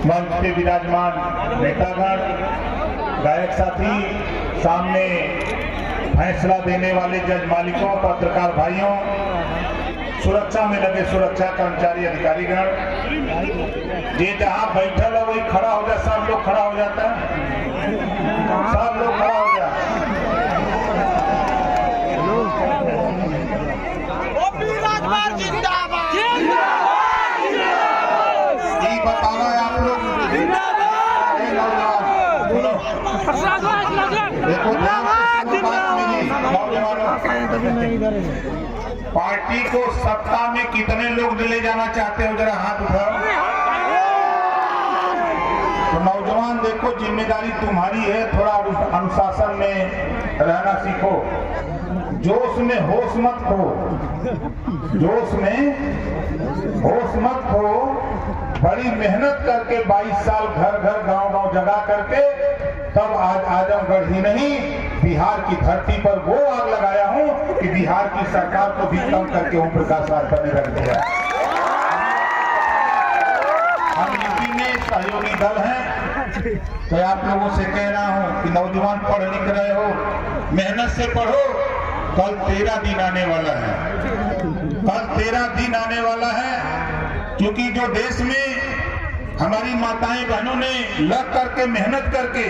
मंच पे विराजमान नेतागण, गायक साथी, सामने फैसला देने वाले जज मालिकों, पत्रकार भाइयों, सुरक्षा में लगे सुरक्षा कर्मचारी अधिकारीगण, ये जहां बैठल है वही खड़ा हो जाए, सब लोग खड़ा हो जाता है, सब लोग खड़ा हो जाए। ये बताना है आप लोग, देखो पार्टी को सत्ता में कितने लोग ले जाना चाहते हो, जरा हाथ उठाओ। तो नौजवान देखो, जिम्मेदारी तुम्हारी है, थोड़ा अनुशासन में रहना सीखो, जोश में होश मत खो, जोश में होश मत खो। बड़ी मेहनत करके 22 साल घर घर गांव गांव जगा करके तब आज आजमगढ़ ही नहीं बिहार की धरती पर वो आग लगाया हूं कि बिहार की सरकार को भी कम करके ओम प्रकाश राजभर ने रख दिया। हम यूपी में सहयोगी दल हैं, तो आप लोगों से कह रहा हूं कि नौजवान पढ़ लिख रहे हो, मेहनत से पढ़ो, कल तेरा दिन आने वाला है, कल तेरा दिन आने वाला है। क्योंकि जो देश में हमारी माताएं बहनों ने लग करके मेहनत करके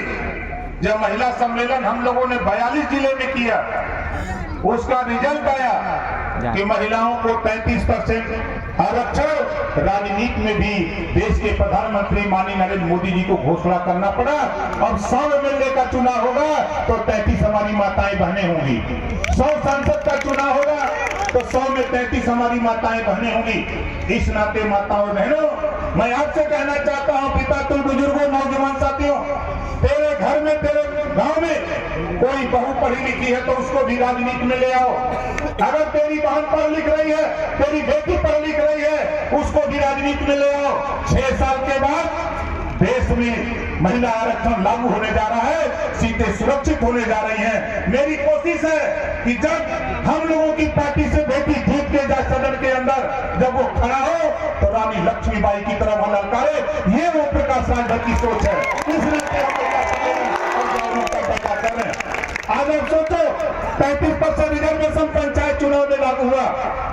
जब महिला सम्मेलन हम लोगों ने 42 जिले में किया, उसका रिजल्ट आया कि महिलाओं को 33% आरक्षण, राजनीति में भी देश के प्रधानमंत्री माननीय नरेंद्र मोदी जी को घोषणा करना पड़ा। अब 100 एमएलए का चुनाव होगा तो 33 हमारी माताएं बहनें होंगी, 100 सांसद का चुनाव होगा तो 100 में 33 हमारी माताएं बहनें होंगी। इस नाते माताओं बहनों, मैं आपसे कहना चाहता हूं, पिता तुम बुजुर्गों, नौजवान साथियों, तेरे घर में, तेरे गांव में कोई बहू पढ़ी लिखी है तो उसको भी राजनीति में ले आओ। अगर तेरी बहन पढ़ लिख रही है, तेरी बेटी पढ़ लिख रही है, उसको भी राजनीति में ले आओ। 6 साल के बाद देश में महिला आरक्षण लागू होने जा रहा है, सीटें सुरक्षित होने जा रही हैं। मेरी कोशिश है कि जब हम लोगों की पार्टी से बेटी जीत के जाए सदन के अंदर, जब वो खड़ा हो तो रानी लक्ष्मीबाई की तरह वो ललकारे। ये वो प्रकाश राजभर की सोच है। आज आप सोचो 35% रिजर्वेशन पंचायत चुनाव में लागू हुआ,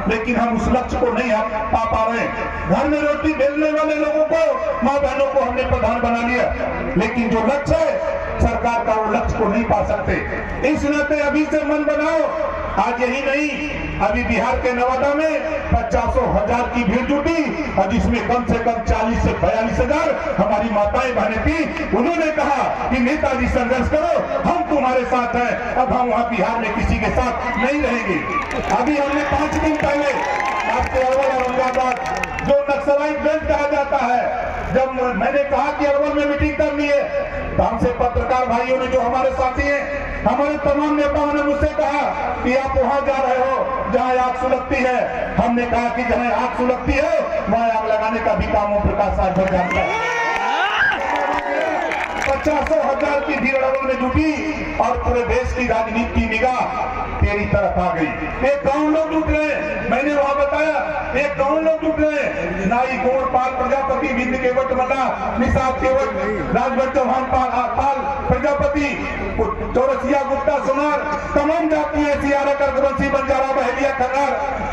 लेकिन हम उस लक्ष्य को नहीं पा पा रहे। घर में रोटी बेलने वाले लोगों को, माँ बहनों को हमने प्रधान बना लिया, लेकिन जो लक्ष्य है सरकार का, वो लक्ष्य को नहीं पा सकते। इस नाते अभी से मन बनाओ। आज यही नहीं, अभी बिहार के नवादा में 50,000 की भीड़ जुटी और जिसमें कम से कम 40 से 42,000 हमारी माताएं बहनें थी। उन्होंने कहा कि नेताजी संघर्ष करो, हम तुम्हारे साथ हैं। अब हम वहां बिहार में किसी के साथ नहीं रहेंगे। अभी हमने 5 दिन पहले आपके अरवल औरंगाबाद, जो नक्सलाइट बेल्ट कहा जाता है, जब मैंने कहा कि अरवल में मीटिंग करनी है, तो हमसे पत्रकार भाइयों ने, जो हमारे साथी हैं, हमारे तमाम नेताओं ने मुझसे कहा कि आप वहां जा रहे हो जहां आग सुलगती है। हमने कहा कि जहां आग सुलगती है वहां आग लगाने का भी काम ओम प्रकाश राजभर जानता है। 50,000 की भीड़ अरवल में जुटी और पूरे देश की राजनीति की निगाह तेरी तरफ आ गई। एक गांव लोग जुट रहे, मैंने वहां बताया, एक गांव लोग जुट रहे, नाई गोड़ पाल प्रजापति, बिंद केवट मल्ला, निषाद केवट, राजभर चौहान पाल प्रजापति, चौरसिया गुप्ता सोनार, तमाम जातियां, सियारा कर्कवंशी, बंजारा, बहेलिया, खन्नार,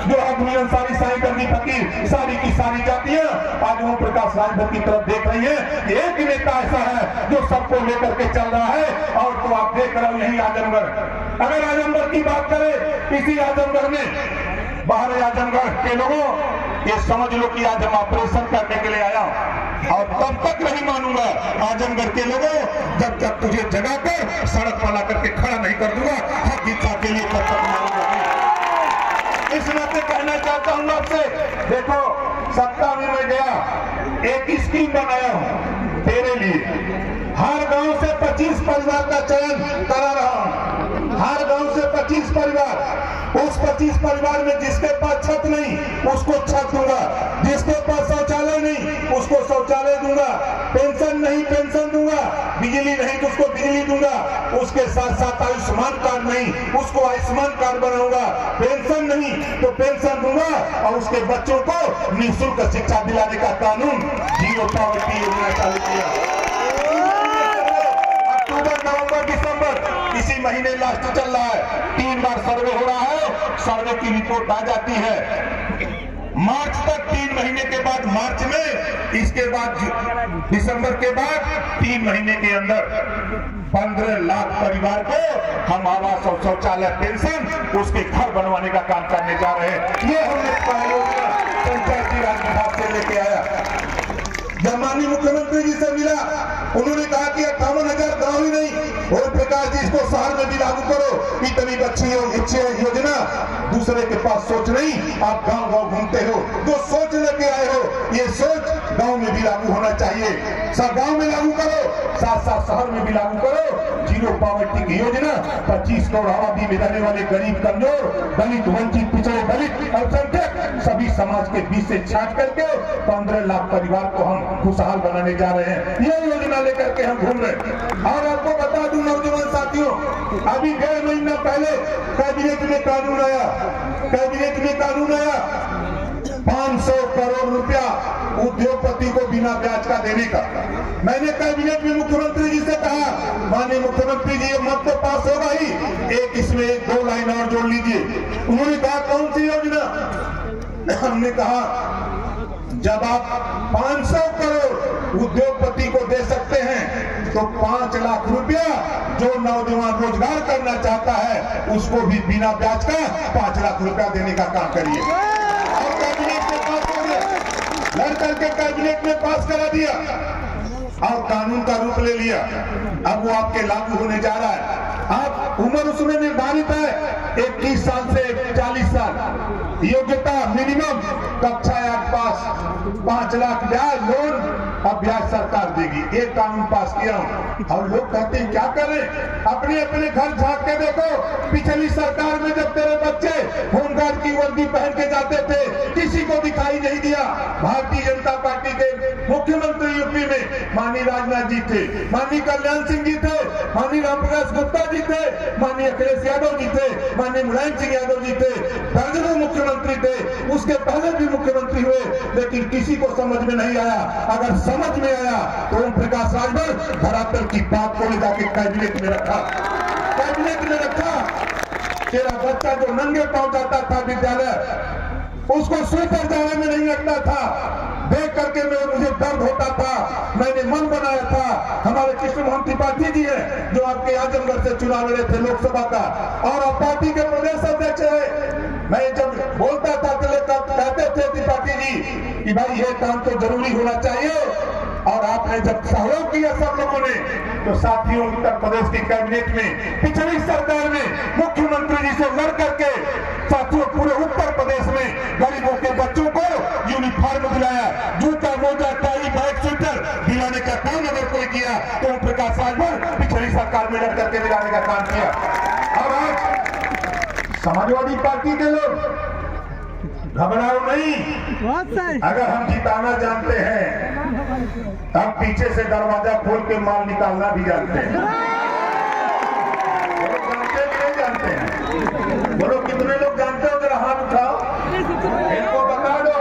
जो आदमी अंसारी, साई गर्दी, फकीर, सारी की सारी जातियां आज ओम प्रकाश राजभर की तरफ देख रही है। एक नेता ऐसा है जो सबको लेकर के चल रहा है, और तो आप देख रहे हो यही आजमगढ़। अगर आजमगढ़ की बात करें, इसी आजमगढ़ में, बाहर आजमगढ़ के लोगों, ये समझ लो कि आज हम ऑपरेशन करने के लिए आया हूं, और तब तक नहीं मानूंगा आजमगढ़ के लोगों, जब तक तुझे जगा कर सड़क पर ला करके खड़ा नहीं कर दूंगा। हक हिस्सा के लिए तब तक मानूंगा। इस नाते कहना चाहता हूं आपसे, देखो सत्ता में मैं गया, एक स्कीम बनाया हूं तेरे लिए। हर गांव से 25 परिवार का चयन करा रहा हूं, हर गांव से 25 परिवार। उस 25 परिवार में जिसके पास छत नहीं उसको छत दूंगा, जिसके पास शौचालय नहीं उसको शौचालय दूंगा, पेंशन नहीं पेंशन दूंगा, बिजली नहीं तो उसको बिजली दूंगा, उसके साथ साथ आयुष्मान कार्ड नहीं उसको आयुष्मान कार्ड बनाऊंगा, पेंशन नहीं तो पेंशन दूंगा, और उसके बच्चों को निःशुल्क शिक्षा दिलाने का कानून, जीरो पॉवर्टी योजना देना चालू किया। अक्टूबर, नवंबर, दिसंबर इसी महीने लास्ट चल रहा है, 3 बार सर्वे हो रहा है, सर्वे की रिपोर्ट आ जाती है मार्च तक, 3 महीने के बाद मार्च में, इसके बाद दिसंबर के बाद 3 महीने के अंदर 15 लाख परिवार को हम आवास और शौचालय पेंशन उसके घर बनवाने का काम करने जा रहे हैं। ये हमने परियोजना पंचायती राज विभाग से लेके आया। जब माननीय मुख्यमंत्री जी से मिला, उन्होंने कहा कि 58,000 गांव ही नहीं, ओम प्रकाश जी इसको शहर में भी लागू करो। इतनी अच्छी योजना, दूसरे के पास सोच नहीं, आप गांव गांव घूमते हो, जो सोच लेके आए हो, ये सोच गांव में भी लागू होना चाहिए। सब गांव में लागू करो, साथ साथ शहर में भी लागू करो। जीरो पॉवर्टी की योजना, 25 करोड़ आबादी में रहने वाले गरीब, कमजोर, दलित, वंचित, पिछड़े, दलित, अल्पसंख्यक सभी समाज के बीच से छांट करके 15 लाख परिवार को हम खुशहाल बनाने जा रहे हैं। ये योजना लेकर के हम घूम रहे हैं। और आपको बता दूं नौजवान साथियों, अभी 1.5 महीना पहले कैबिनेट में कानून आया, 500 करोड़ रुपया उद्योगपति को बिना ब्याज का देने का। मैंने कैबिनेट में मुख्यमंत्री जी से कहा, माननीय मुख्यमंत्री जी ये मत तो पास होगा ही, एक इसमें 1-2 लाइन और जोड़ लीजिए। उन्होंने कहा कौन सी योजना? हमने कहा जब आप 500 करोड़ उद्योगपति को दे सकते हैं तो 5 लाख रुपया जो नौजवान रोजगार करना चाहता है उसको भी बिना ब्याज का 5 लाख रुपया देने का काम करिए। और कैबिनेट में पास हो गया, लड़ करके कैबिनेट में पास करा दिया और कानून का रूप ले लिया। अब वो आपके लागू होने जा रहा है। आप उम्र उसमें निर्धारित है 21 साल से 40 साल, योग्यता मिनिमम कक्षा 8 पास, 5 लाख ब्याज लोन, अब ब्याज सरकार देगी। एक कानून पास किया हूं। और लोग कहते हैं क्या करें, अपने अपने घर झांक के देखो। पिछली सरकार में जब तेरे बच्चे होमगार्ड की वर्दी पहन के जाते थे, किसी को दिखाई नहीं दिया। भारतीय जनता पार्टी के मुख्यमंत्री यूपी में माननीय राजनाथ जी थे, माननीय कल्याण सिंह जी थे, माननीय रामप्रकाश गुप्ता जी थे, माननीय अखिलेश यादव जी थे, माननीय मुलायम सिंह यादव जी थे, दर्जनों मुख्यमंत्री थे। उसके पहले भी मुख्यमंत्री हुए, लेकिन किसी को समझ में नहीं आया। अगर समझ में आया तो ओम प्रकाश राजभर धरातल की बात को ले जाके कैबिनेट में रखा, कैबिनेट में रखा। तेरा बच्चा जो नंगे पांव जाता था विद्यालय, उसको स्वेटर जाने में नहीं लगता था। देख करके मुझे दर्द होता था। मैंने मन बनाया था। हमारे कृष्ण मोहन त्रिपाठी जी हैं जो आपके आजमगढ़ से चुनाव लड़े थे लोकसभा का, और अब पार्टी के प्रदेश अध्यक्ष है। मैं जब बोलता था तो कहते थे त्रिपाठी जी कि भाई ये काम तो जरूरी होना चाहिए, और आपने जब सहयोग किया सब लोगों ने, तो साथियों उत्तर प्रदेश की कैबिनेट में पिछली सरकार में मुख्यमंत्री जी से लड़ करके साथियों पूरे उत्तर प्रदेश में गरीबों के बच्चों को यूनिफॉर्म दिलाया, जूता, मोजा, टाई, बैग, स्वेटर दिलाने का काम अगर कोई किया तो ओम प्रकाश राजभर पिछली सरकार में लड़ करके दिलाने का काम किया। और आज समाजवादी पार्टी के लोग घबराओ नहीं, अगर हम जिताना जानते हैं हम पीछे से दरवाजा खोल के माल निकालना भी जानते हैं। जानते भी नहीं जानते हैं? बोलो कितने लोग जानते हो? जरा हाथ उठाओ, इनको बता दो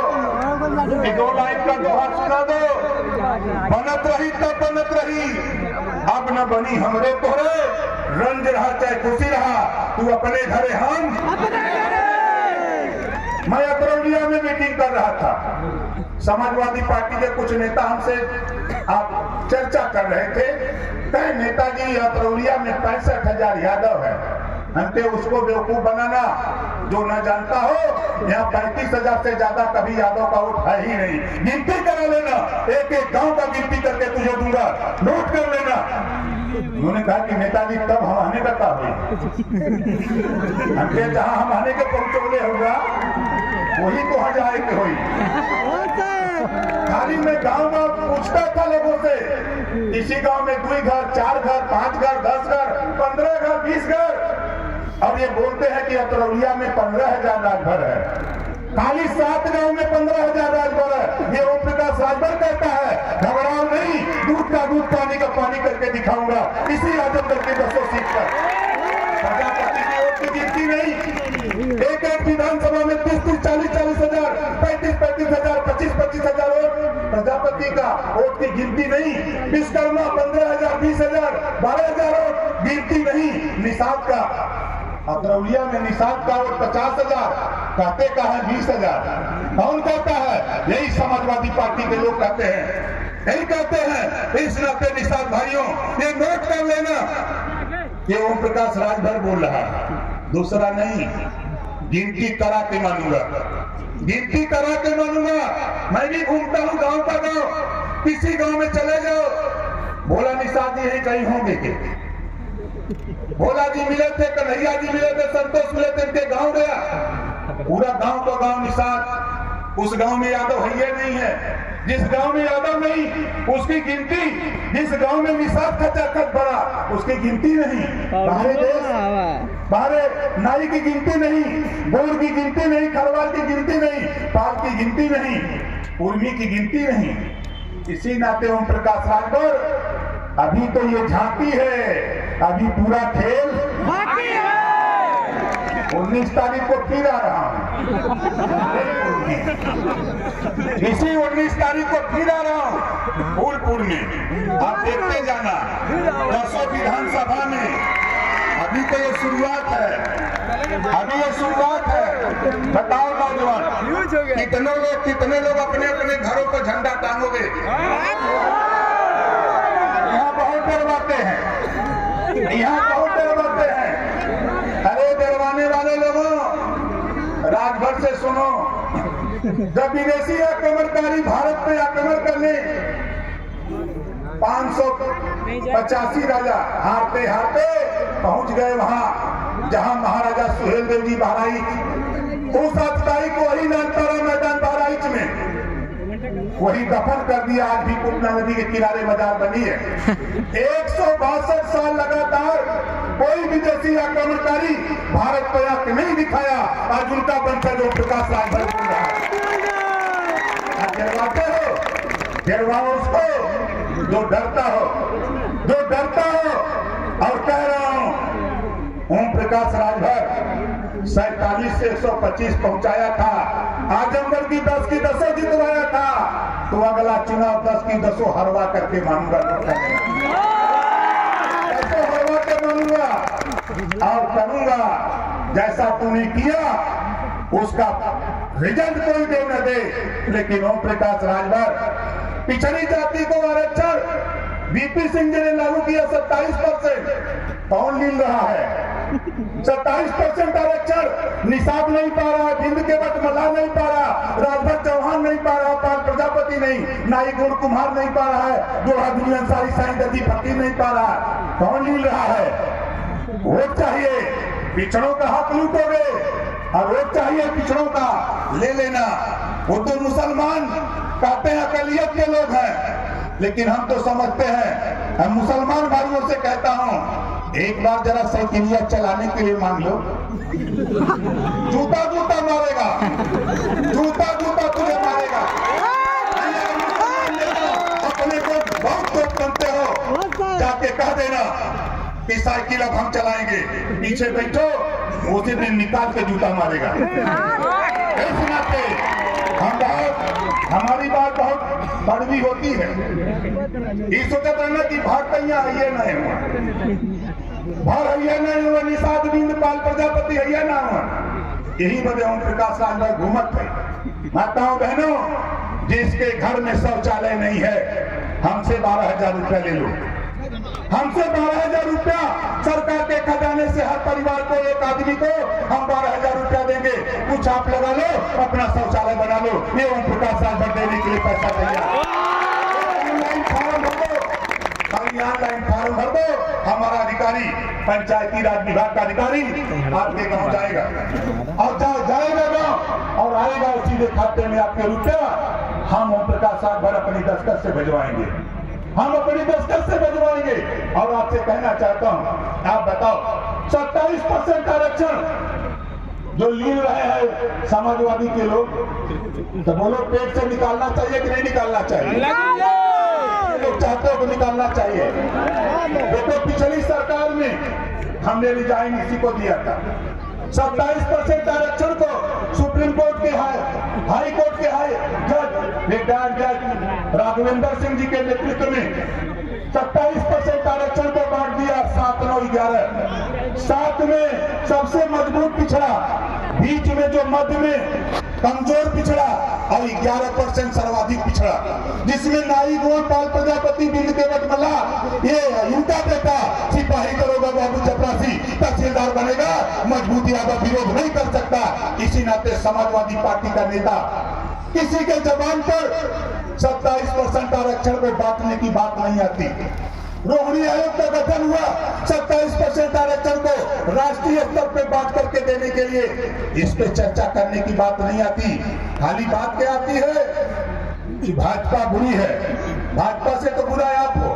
कि 2 लाइन का दोहा सुना दो। बनत रही तब बनत रही, अब न बनी हमरे तोरे, रंज रहा चाहे खुशी रहा, तू अपने घरे हम। मैं अतरौलिया में मीटिंग कर रहा था, समाजवादी पार्टी के कुछ नेता हमसे आप चर्चा कर रहे थे। कहे नेताजी अतरौलिया में 65,000 यादव है, हमके उसको बेवकूफ बनाना जो न जानता हो। यहाँ 35,000 से ज्यादा कभी यादव का वोट है ही नहीं। गिनती करा लेना, एक एक गांव का गिनती करके तुझे दूंगा, नोट कर लेना। उन्होंने कहा कि नेताजी तब हम आने का था, हमके जहाँ हम आने के पहुंचोले होगा वही तो हज आए के हुई। खाली मैं गांव में पूछता था लोगों से, इसी गांव में 2 घर, 4 घर, 5 घर, 10 घर, 15 घर, 20 घर, और ये बोलते हैं कि अतरौलिया में 15,000 राजभर है। खाली 7 गांव में 15,000 राजभर है। ये ओम प्रकाश राजभर कहता है घबराओ नहीं, दूध का दूध, पानी का पानी करके दिखाऊंगा इसी आजमगढ़ की 200 सीट पर। प्रजापति की वोट की गिनती नहीं, एक एक विधानसभा में 30-40 हजार, 35 हजार, 25 हजार वोट प्रजापति का वोट की गिनती नहीं। विश्वकर्मा 15 हजार, 20 हजार, 12 हजार वोट गिनती नहीं। निषाद का अतरौलिया में निषाद का वोट 50 हजार, कहते का है 20 हजार। कौन कहता है? यही समाजवादी पार्टी के लोग कहते हैं, यही कहते हैं। इस नाते निषाद भाइयों ये नोट कर लेना, ये ओम प्रकाश राजभर बोल रहा है, दूसरा नहीं। गिनती करा के मानूंगा, गिनती करा के मानूंगा। मैं भी घूमता हूँ गांव का गांव, किसी गांव में चले जाओ, भोला निषाद जी यही कहीं होंगे के भोला जी मिले थे, कन्हैया जी मिले थे, संतोष मिले थे, इनके गांव गया, पूरा गांव का गांव निषाद। उस गांव में यादव है ये नहीं है। जिस गांव में यादव नहीं उसकी गिनती, जिस गांव में निषाद का चाकत बड़ा उसकी गिनती नहीं। बाहरे देश, बाहरे नाई की गिनती नहीं, बोर की गिनती नहीं, खरवाल की गिनती नहीं, पाल की गिनती नहीं, उर्मी की गिनती नहीं। इसी नाते ओम प्रकाश राजभर अभी तो ये झांकी है, अभी पूरा खेल बाकी है। 19 तारीख को फिर आ रहा हूँ, इसी 19 तारीख को फिर आ रहा हूँ फूलपुर में। आप देखते जाना 10 विधानसभा में। अभी तो ये शुरुआत है, अभी ये शुरुआत है। बताओ नौजवान, कितने लोग अपने अपने घरों पर झंडा टांगोगे? यहाँ बहुत डरवाते हैं, यहाँ बहुत डरवाते हैं। अरे डरवाने वाले लोगों, राजभर से सुनो, जब विदेशी आक्रमणकारी भारत में आक्रमण करने 585 राजा हारते हारते पहुंच गए वहां जहां महाराजा सुहेल देव जी बहराइच, उस अतताई को वही नानतारा मैदान बहराइच में वही दफन कर दिया। आज भी पूर्णा नदी के किनारे बाजार बनी है। 162 साल लगातार कोई विदेशी आक्रमणकारी भारत पर आंख नहीं दिखाया। आज उनका बनकर ओम प्रकाश राजभर बोल रहा है। डरवाते हो, डरवाओ उसको जो डरता हो, जो डरता हो। और कह रहा हूं ओम प्रकाश राजभर 47 से 125 पहुंचाया था, आजमगढ़ की 10 की 10 जितवाया था, तो अगला चुनाव 10 की 10 हरवा करके मानूंगा, 10 हरवा के मानूंगा और करूंगा जैसा तूने किया उसका रिजल्ट कोई दे न दे। लेकिन ओम प्रकाश राजभर पिछड़ी जाति को आरक्षण बीपी सिंह जी ने लागू किया 27%, कौन मिल रहा है? 27% आरक्षण निषाद नहीं पा रहा, बिंद के वक्त मल्लाह नहीं पा रहा, राजभर चौहान नहीं पा रहा, पाल प्रजापति नहीं, नाई गुण कुमार नहीं पा रहा है, जोड़ा दुनिया अंसारी साईं दर्जी फकीर नहीं पा रहा। कौन मिल रहा है? वोट चाहिए, पिछड़ों का हक लूटोगे और वोट चाहिए पिछड़ों का ले लेना। वो तो मुसलमान कहते हैं अकलियत के लोग हैं, लेकिन हम तो समझते हैं। हम मुसलमान भाइयों से कहता हूं, एक बार जरा साइकिलिया चलाने के लिए मांग लो, जूता जूता मारेगा, जूता जूता तुझे मारेगा। अपने को बहुत लोग बनते हो, जाके कह देना कि साइकिल अब हम चलाएंगे, पीछे बैठो, उसी दिन निकाल के जूता मारेगा। हमारी बात बहुत बड़वी होती है। ये सोचा रहना कि भागतैया है ना हुआ, भाग है नहीं हुआ, निषाद बिंद पाल प्रजापति है ना हुआ। यही वजह ओम प्रकाश राजभर घूमत है। माताओं बहनों, जिसके घर में शौचालय नहीं है, हमसे 12,000 रुपया ले लो, हमसे 12,000 रुपया सरकार के खजाने से हर परिवार को, एक आदमी को हम 12,000 रुपया देंगे, कुछ आप लगा लो, अपना शौचालय बना लो। ये ओम प्रकाश राजभर देने के लिए पैसा चाहिए। ऑनलाइन फॉर्म भर दो, ऑनलाइन फॉर्म भर दो, हमारा अधिकारी, पंचायती राज विभाग का अधिकारी आपके गाँव जाएगा और जाएगा गाँव और आएगा सीधे खाते में आपके रुपया। हम ओम प्रकाश राजभर अपनी दस्तखत से भिजवाएंगे, हम अपनी दस्तखत से भिजवाएंगे। और आपसे कहना चाहता हूं, आप बताओ 27% आरक्षण जो ले रहे हैं समाजवादी के लोग, तो बोलो पेट से निकालना चाहिए कि नहीं निकालना चाहिए? लोग चाहते हो तो निकालना चाहिए। देखो पिछली सरकार में हमने रिजाइन इसी को दिया था, 27% आरक्षण को सुप्रीम कोर्ट के हाई कोर्ट के जज रिटायर्ड जज राघवेंद्र सिंह जी के नेतृत्व में 27% आरक्षण को बांट दिया 7, 9, 11। 7 में सबसे मजबूत पिछड़ा, बीच में जो मध्य में कमजोर पिछड़ा और 11% सर्वाधिक पिछड़ा, जिसमें नाई गोपाल प्रजापति बिंद केवट मल्ला ये इनका बेटा सिपाही दरोगा बाबू चपरासी तहसीलदार बनेगा। मजबूत यादव विरोध नहीं कर सकता। इसी नाते समाजवादी पार्टी का नेता किसी के जबान पर 27% आरक्षण को बांटने की बात नहीं आती। रोहिणी आयोग का गठन हुआ 27% आरक्षण को राष्ट्रीय स्तर पे बांट करके देने के लिए, इस पे चर्चा करने की बात नहीं आती। खाली बात क्या आती है कि भाजपा बुरी है। भाजपा से तो बुरा है आपको।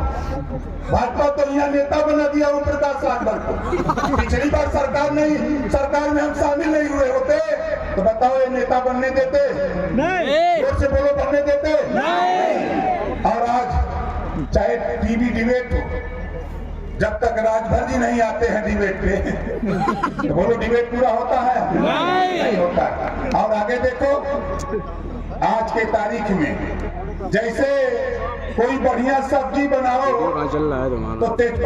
भाजपा तो यहाँ नेता बना दिया ओम प्रकाश राजभर को। पिछली बार सरकार में हम शामिल नहीं हुए होते तो बताओ ये नेता बनने देते? नहीं। जोर से बोलो, बनने देते? नहीं। और आज चाहे टीवी डिबेट हो, जब तक राजभर जी नहीं आते हैं डिबेट पे तो बोलो डिबेट पूरा होता है? नहीं होता। और आगे देखो, आज के तारीख में जैसे कोई बढ़िया सब्जी बनाओ तो तेज